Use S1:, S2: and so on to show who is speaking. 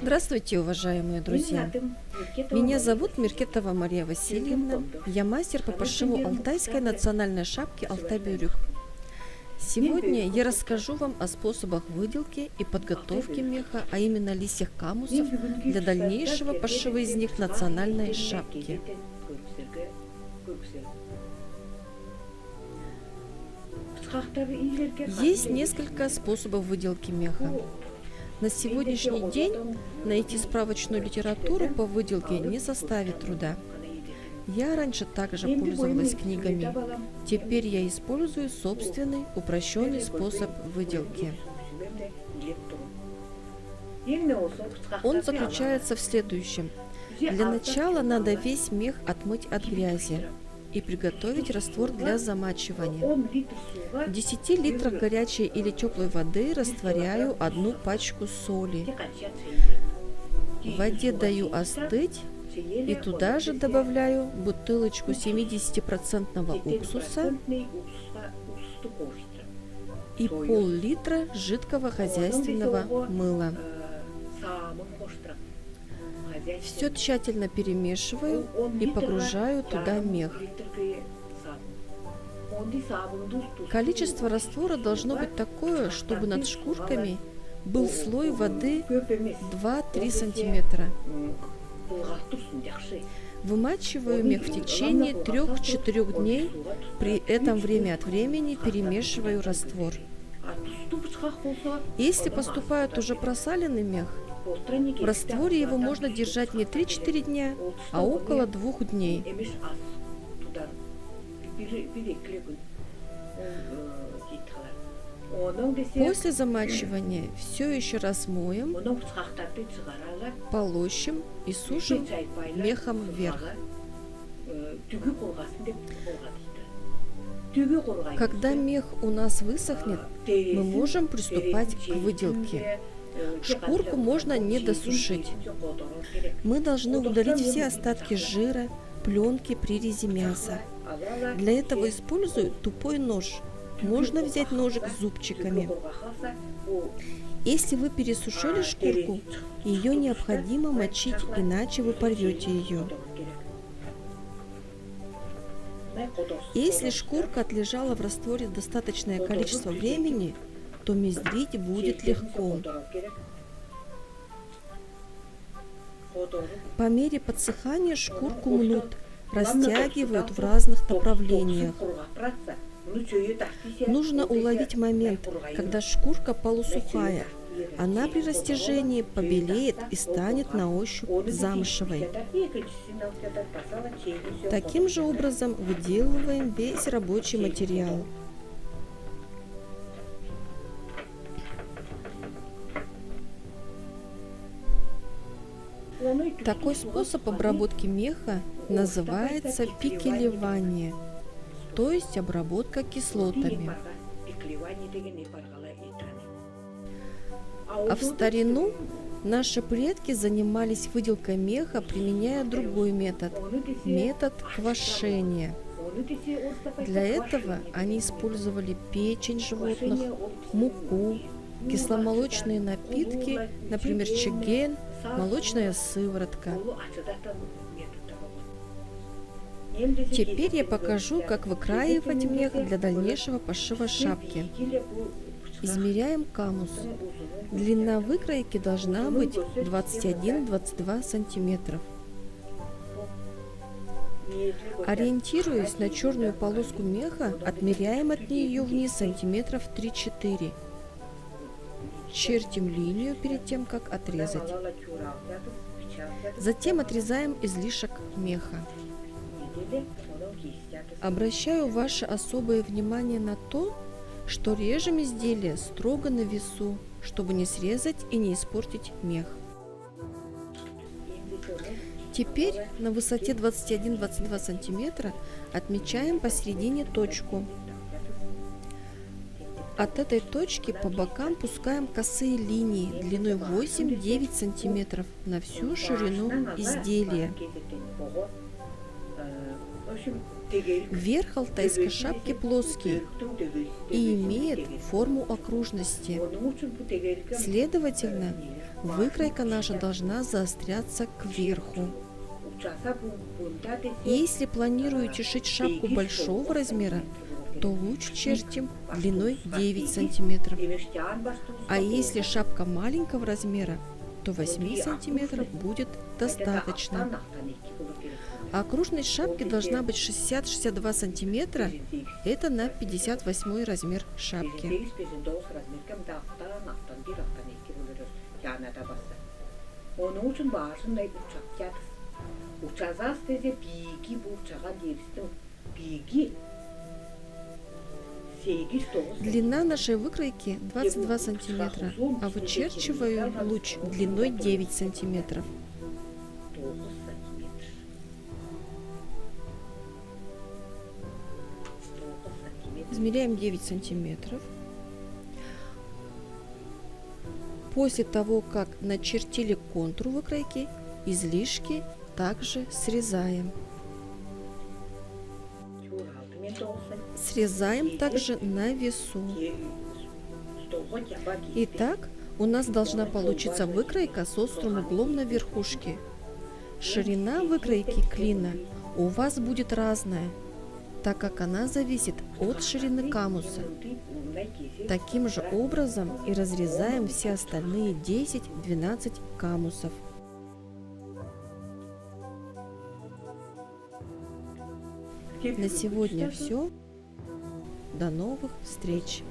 S1: Здравствуйте, уважаемые друзья! Меня зовут Миркетова Мария Васильевна. Я мастер по пошиву алтайской национальной шапки «Алтай-Бюрюк». Сегодня я расскажу вам о способах выделки и подготовки меха, а именно лисьих камусов, для дальнейшего пошива из них национальной шапки. Есть несколько способов выделки меха. На сегодняшний день найти справочную литературу по выделке не составит труда. Я раньше также пользовалась книгами. Теперь я использую собственный упрощенный способ выделки. Он заключается в следующем. Для начала надо весь мех отмыть от грязи и приготовить раствор для замачивания. В 10 литрах горячей или теплой воды растворяю 1 пачку соли. В воде даю остыть и туда же добавляю бутылочку 70% уксуса и пол-литра жидкого хозяйственного мыла. Все тщательно перемешиваю и погружаю туда мех. Количество раствора должно быть такое, чтобы над шкурками был слой воды 2-3 сантиметра. Вымачиваю мех в течение 3-4 дней, при этом время от времени перемешиваю раствор. Если поступает уже просаленный мех, в растворе его можно держать не 3-4 дня, а около 2 дней. После замачивания все еще раз моем, полощем и сушим мехом вверх. Когда мех у нас высохнет, мы можем приступать к выделке. Шкурку можно не досушить. Мы должны удалить все остатки жира, пленки, прирези мяса. Для этого использую тупой нож. Можно взять ножик с зубчиками. Если вы пересушили шкурку, ее необходимо мочить, иначе вы порвете ее. Если шкурка отлежала в растворе достаточное количество времени, то мездрить будет легко. По мере подсыхания шкурку мнут, растягивают в разных направлениях. Нужно уловить момент, когда шкурка полусухая. Она при растяжении побелеет и станет на ощупь замшевой. Таким же образом выделываем весь рабочий материал. Такой способ обработки меха называется пикелевание, то есть обработка кислотами. А в старину наши предки занимались выделкой меха, применяя другой метод – метод квашения. Для этого они использовали печень животных, муку, кисломолочные напитки, например, чеген, молочная сыворотка. Теперь я покажу, как выкраивать мех для дальнейшего пошива шапки. Измеряем камус. Длина выкройки должна быть 21-22 сантиметров. Ориентируясь на черную полоску меха, отмеряем от нее вниз сантиметров 3-4. Чертим линию перед тем, как отрезать. Затем отрезаем излишек меха. Обращаю ваше особое внимание на то, что режем изделие строго на весу, чтобы не срезать и не испортить мех. Теперь на высоте 21-22 сантиметра отмечаем посередине точку. От этой точки по бокам пускаем косые линии длиной 8-9 сантиметров на всю ширину изделия. Верх алтайской шапки плоский и имеет форму окружности. Следовательно, выкройка наша должна заостряться кверху. Если планируете шить шапку большого размера, то луч чертим длиной 9 сантиметров. А если шапка маленького размера, то 8 сантиметров будет достаточно. Окружность шапки должна быть 60-62 сантиметра. Это на 58 размер шапки. Длина нашей выкройки 22 сантиметра, а вычерчиваю луч длиной 9 сантиметров. Измеряем 9 сантиметров. После того, как начертили контур выкройки, излишки также срезаем. Срезаем также на весу. Итак, у нас должна получиться выкройка с острым углом на верхушке. Ширина выкройки клина у вас будет разная, так как она зависит от ширины камуса. Таким же образом и разрезаем все остальные 10-12 камусов. На сегодня все. До новых встреч!